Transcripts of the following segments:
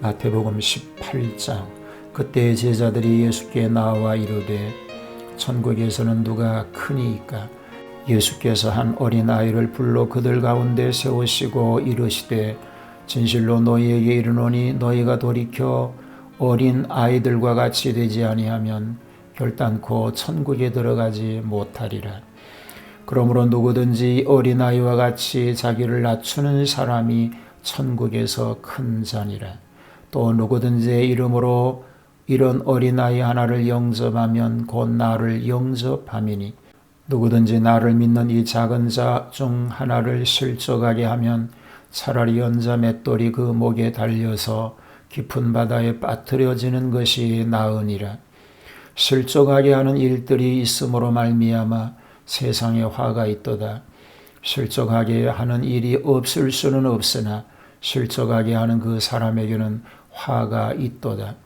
마태복음 18장. 그때 제자들이 예수께 나와 이르되 천국에서는 누가 크니이까? 예수께서 한 어린아이를 불러 그들 가운데 세우시고 이르시되 진실로 너희에게 이르노니 너희가 돌이켜 어린 아이들과 같이 되지 아니하면 결단코 천국에 들어가지 못하리라. 그러므로 누구든지 어린아이와 같이 자기를 낮추는 사람이 천국에서 큰 자니라. 또 누구든지 내 이름으로 이런 어린아이 하나를 영접하면 곧 나를 영접함이니 누구든지 나를 믿는 이 작은 자 중 하나를 실족하게 하면 차라리 연자 맷돌이 그 목에 달려서 깊은 바다에 빠뜨려지는 것이 나으니라. 실족하게 하는 일들이 있음으로 말미암아 세상에 화가 있도다. 실족하게 하는 일이 없을 수는 없으나 실족하게 하는 그 사람에게는 화가 있도다.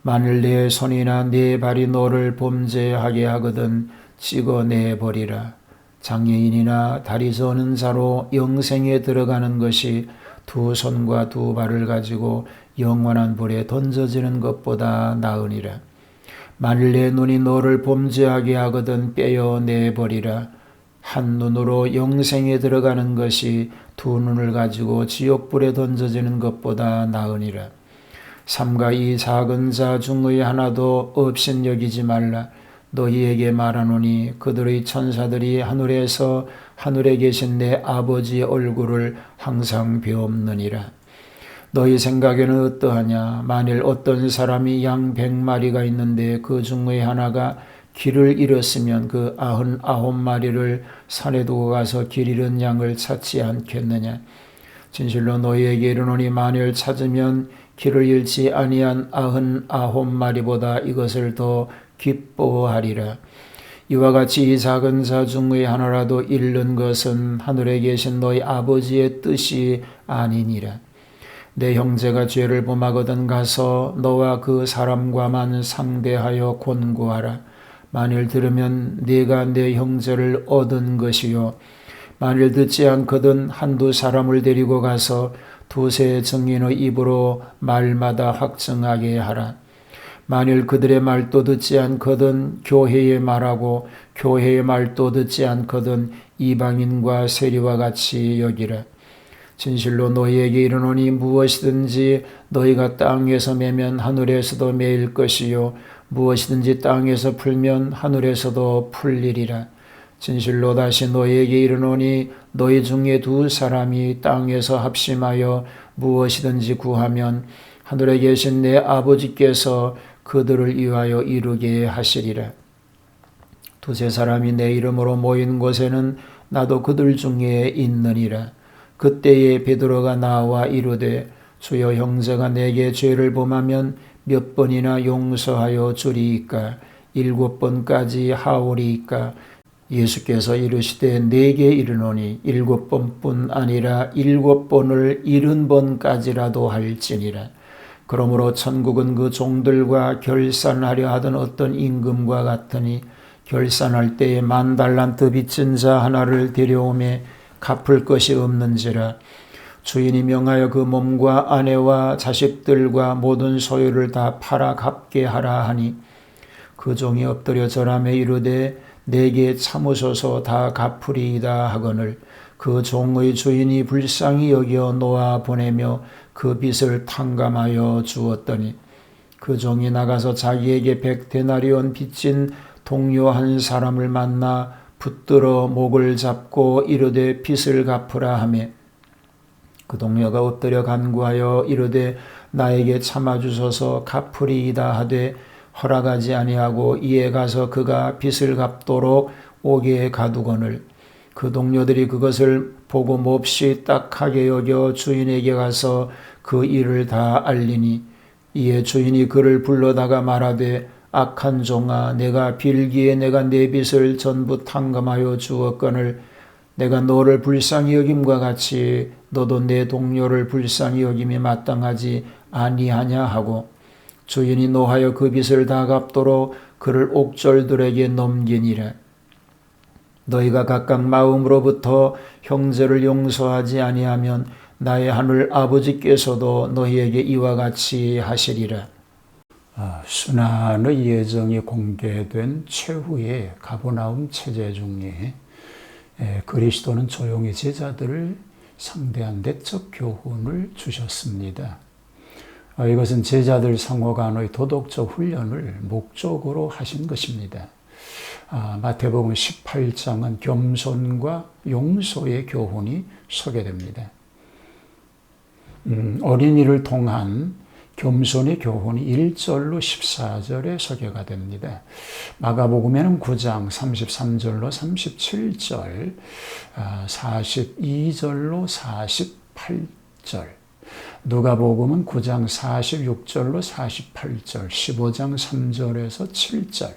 만일 내 손이나 내 발이 너를 범죄하게 하거든 찍어내버리라. 장애인이나 다리 저는 자로 영생에 들어가는 것이 두 손과 두 발을 가지고 영원한 불에 던져지는 것보다 나으니라. 만일 내 눈이 너를 범죄하게 하거든 빼어내버리라. 한 눈으로 영생에 들어가는 것이 두 눈을 가지고 지옥불에 던져지는 것보다 나으니라. 삼가 이 작은 자 중의 하나도 업신여기지 말라. 너희에게 말하노니 그들의 천사들이 하늘에서 하늘에 계신 내 아버지의 얼굴을 항상 배옵느니라. 너희 생각에는 어떠하냐? 만일 어떤 사람이 양 100마리가 있는데 그 중의 하나가 길을 잃었으면 그 99마리를 산에 두고 가서 길 잃은 양을 찾지 않겠느냐? 진실로 너희에게 이르노니 만일 찾으면 길을 잃지 아니한 99마리보다 이것을 더 기뻐하리라. 이와 같이 이 작은 자 중의 하나라도 잃는 것은 하늘에 계신 너희 아버지의 뜻이 아니니라. 내 형제가 죄를 범하거든 가서 너와 그 사람과만 상대하여 권고하라. 만일 들으면 네가 내 형제를 얻은 것이요 만일 듣지 않거든 한두 사람을 데리고 가서 두세 증인의 입으로 말마다 확증하게 하라. 만일 그들의 말도 듣지 않거든 교회의 말하고 교회의 말도 듣지 않거든 이방인과 세리와 같이 여기라. 진실로 너희에게 이르노니 무엇이든지 너희가 땅에서 매면 하늘에서도 매일 것이요 무엇이든지 땅에서 풀면 하늘에서도 풀리리라. 진실로 다시 너희에게 이르노니 너희 중에 두 사람이 땅에서 합심하여 무엇이든지 구하면 하늘에 계신 내 아버지께서 그들을 위하여 이루게 하시리라. 두세 사람이 내 이름으로 모인 곳에는 나도 그들 중에 있느니라. 그때에 베드로가 나와 이르되 주여 형제가 내게 죄를 범하면 몇 번이나 용서하여 주리이까? 7번까지 하오리이까? 예수께서 이르시되 내게 이르노니 7번뿐 아니라 7번을 70번까지라도 할지니라. 그러므로 천국은 그 종들과 결산하려 하던 어떤 임금과 같으니 결산할 때에 10,000달란트 빚진 자 하나를 데려오매 갚을 것이 없는지라. 주인이 명하여 그 몸과 아내와 자식들과 모든 소유를 다 팔아 갚게 하라 하니 그 종이 엎드려 절하며 이르되 내게 참으소서 다 갚으리이다 하거늘 그 종의 주인이 불쌍히 여겨 놓아 보내며 그 빚을 탕감하여 주었더니 그 종이 나가서 자기에게 100데나리온 빚진 동료 한 사람을 만나 붙들어 목을 잡고 이르되 빚을 갚으라 하며 그 동료가 엎드려 간구하여 이르되 나에게 참아주소서 갚으리이다 하되 허락하지 아니하고 이에 가서 그가 빚을 갚도록 옥에 가두거늘 그 동료들이 그것을 보고 몹시 딱하게 여겨 주인에게 가서 그 일을 다 알리니 이에 주인이 그를 불러다가 말하되 악한 종아 내가 빌기에 내가 내 빚을 전부 탕감하여 주었거늘 내가 너를 불쌍히 여김과 같이 너도 내 동료를 불쌍히 여김이 마땅하지 아니하냐 하고 주인이 노하여 그 빚을 다 갚도록 그를 옥졸들에게 넘기니라. 너희가 각각 마음으로부터 형제를 용서하지 아니하면 나의 하늘 아버지께서도 너희에게 이와 같이 하시리라. 순환의 예정이 공개된 최후의 가버나움 체제 중에 그리스도는 조용히 제자들을 상대한 내적 교훈을 주셨습니다. 이것은 제자들 상호 간의 도덕적 훈련을 목적으로 하신 것입니다. 마태복음 18장은 겸손과 용서의 교훈이 소개됩니다. 어린이를 통한 겸손의 교훈이 1절로 14절에 소개가 됩니다. 마가복음에는 9장 33절로 37절, 42절로 48절, 누가복음은 9장 46절로 48절, 15장 3절에서 7절,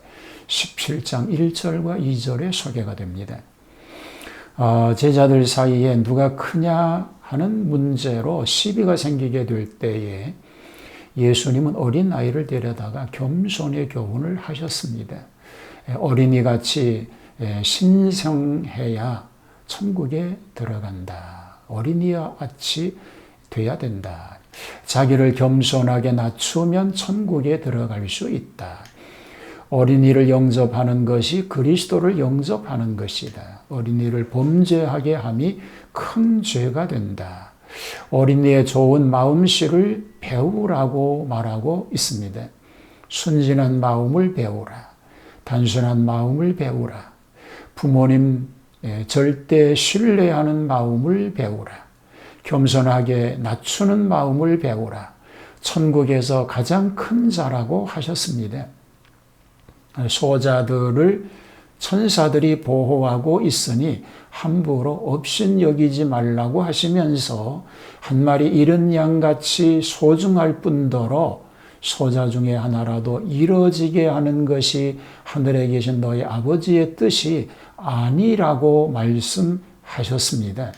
17장 1절과 2절에 소개가 됩니다. 제자들 사이에 누가 크냐 하는 문제로 시비가 생기게 될 때에 예수님은 어린아이를 데려다가 겸손의 교훈을 하셨습니다. 어린이같이 신성해야 천국에 들어간다. 어린이와 같이 돼야 된다. 자기를 겸손하게 낮추면 천국에 들어갈 수 있다. 어린이를 영접하는 것이 그리스도를 영접하는 것이다. 어린이를 범죄하게 함이 큰 죄가 된다. 어린이의 좋은 마음씨를 배우라고 말하고 있습니다. 순진한 마음을 배우라. 단순한 마음을 배우라. 부모님 절대 신뢰하는 마음을 배우라. 겸손하게 낮추는 마음을 배우라. 천국에서 가장 큰 자라고 하셨습니다. 소자들을 천사들이 보호하고 있으니 함부로 업신여기지 말라고 하시면서 한 마리 잃은 양같이 소중할 뿐더러 소자 중에 하나라도 잃어지게 하는 것이 하늘에 계신 너희 아버지의 뜻이 아니라고 말씀하셨습니다.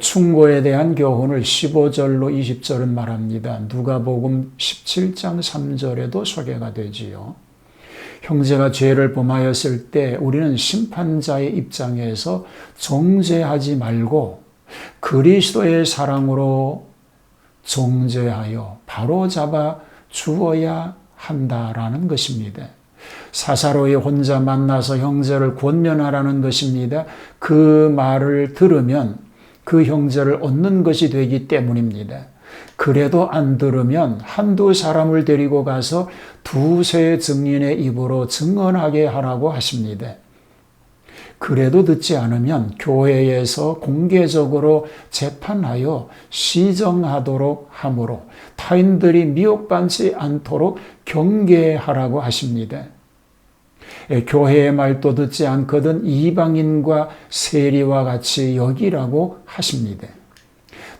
충고에 대한 교훈을 15절로 20절은 말합니다. 누가복음 17장 3절에도 소개가 되지요. 형제가 죄를 범하였을 때 우리는 심판자의 입장에서 정죄하지 말고 그리스도의 사랑으로 정죄하여 바로잡아 주어야 한다라는 것입니다. 사사로이 혼자 만나서 형제를 권면하라는 것입니다. 그 말을 들으면 그 형제를 얻는 것이 되기 때문입니다. 그래도 안 들으면 한두 사람을 데리고 가서 두세 증인의 입으로 증언하게 하라고 하십니다. 그래도 듣지 않으면 교회에서 공개적으로 재판하여 시정하도록 하므로 타인들이 미혹받지 않도록 경계하라고 하십니다. 교회의 말도 듣지 않거든 이방인과 세리와 같이 여기라고 하십니다.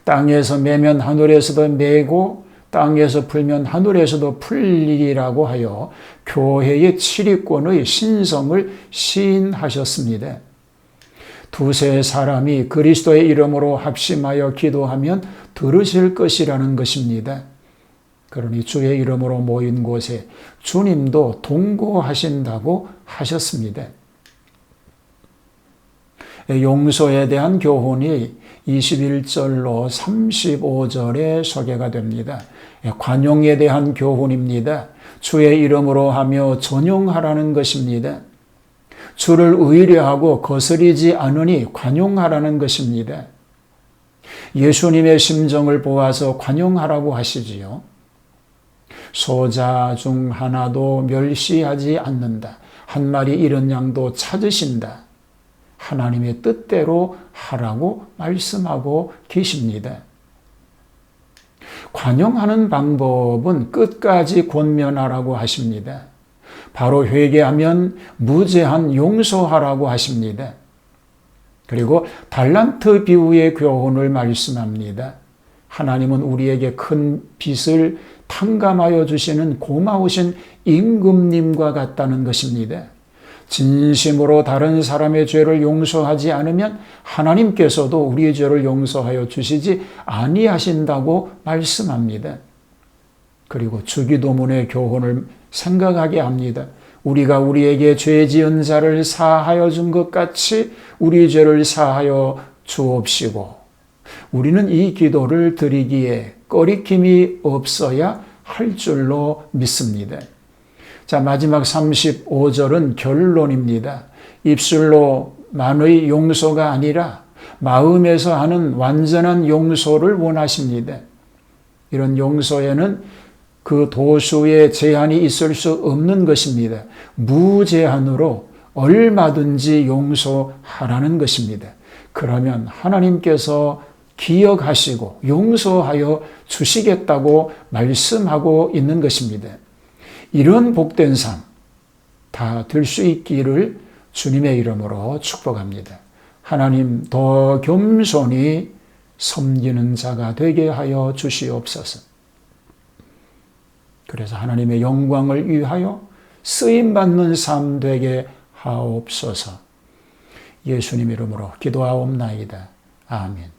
땅에서 매면 하늘에서도 매고 땅에서 풀면 하늘에서도 풀리리라고 하여 교회의 치리권의 신성을 시인하셨습니다. 두세 사람이 그리스도의 이름으로 합심하여 기도하면 들으실 것이라는 것입니다. 그러니 주의 이름으로 모인 곳에 주님도 동거하신다고 하셨습니다. 용서에 대한 교훈이 21절로 35절에 소개가 됩니다. 관용에 대한 교훈입니다. 주의 이름으로 하며 전용하라는 것입니다. 주를 의뢰하고 거스리지 않으니 관용하라는 것입니다. 예수님의 심정을 보아서 관용하라고 하시지요. 소자 중 하나도 멸시하지 않는다. 한 마리 잃은 양도 찾으신다. 하나님의 뜻대로 하라고 말씀하고 계십니다. 관용하는 방법은 끝까지 권면하라고 하십니다. 바로 회개하면 무제한 용서하라고 하십니다. 그리고 달란트 비유의 교훈을 말씀합니다. 하나님은 우리에게 큰 빚을 탕감하여 주시는 고마우신 임금님과 같다는 것입니다. 진심으로 다른 사람의 죄를 용서하지 않으면 하나님께서도 우리의 죄를 용서하여 주시지 아니하신다고 말씀합니다. 그리고 주기도문의 교훈을 생각하게 합니다. 우리가 우리에게 죄 지은 자를 사하여 준 것 같이 우리 죄를 사하여 주옵시고 우리는 이 기도를 드리기에 꺼리낌이 없어야 할 줄로 믿습니다. 자, 마지막 35절은 결론입니다. 입술로 만의 용서가 아니라 마음에서 하는 완전한 용서를 원하십니다. 이런 용서에는 그 도수의 제한이 있을 수 없는 것입니다. 무제한으로 얼마든지 용서하라는 것입니다. 그러면 하나님께서 기억하시고 용서하여 주시겠다고 말씀하고 있는 것입니다. 이런 복된 삶 다 될 수 있기를 주님의 이름으로 축복합니다. 하나님 더 겸손히 섬기는 자가 되게 하여 주시옵소서. 그래서 하나님의 영광을 위하여 쓰임받는 삶 되게 하옵소서. 예수님 이름으로 기도하옵나이다. 아멘.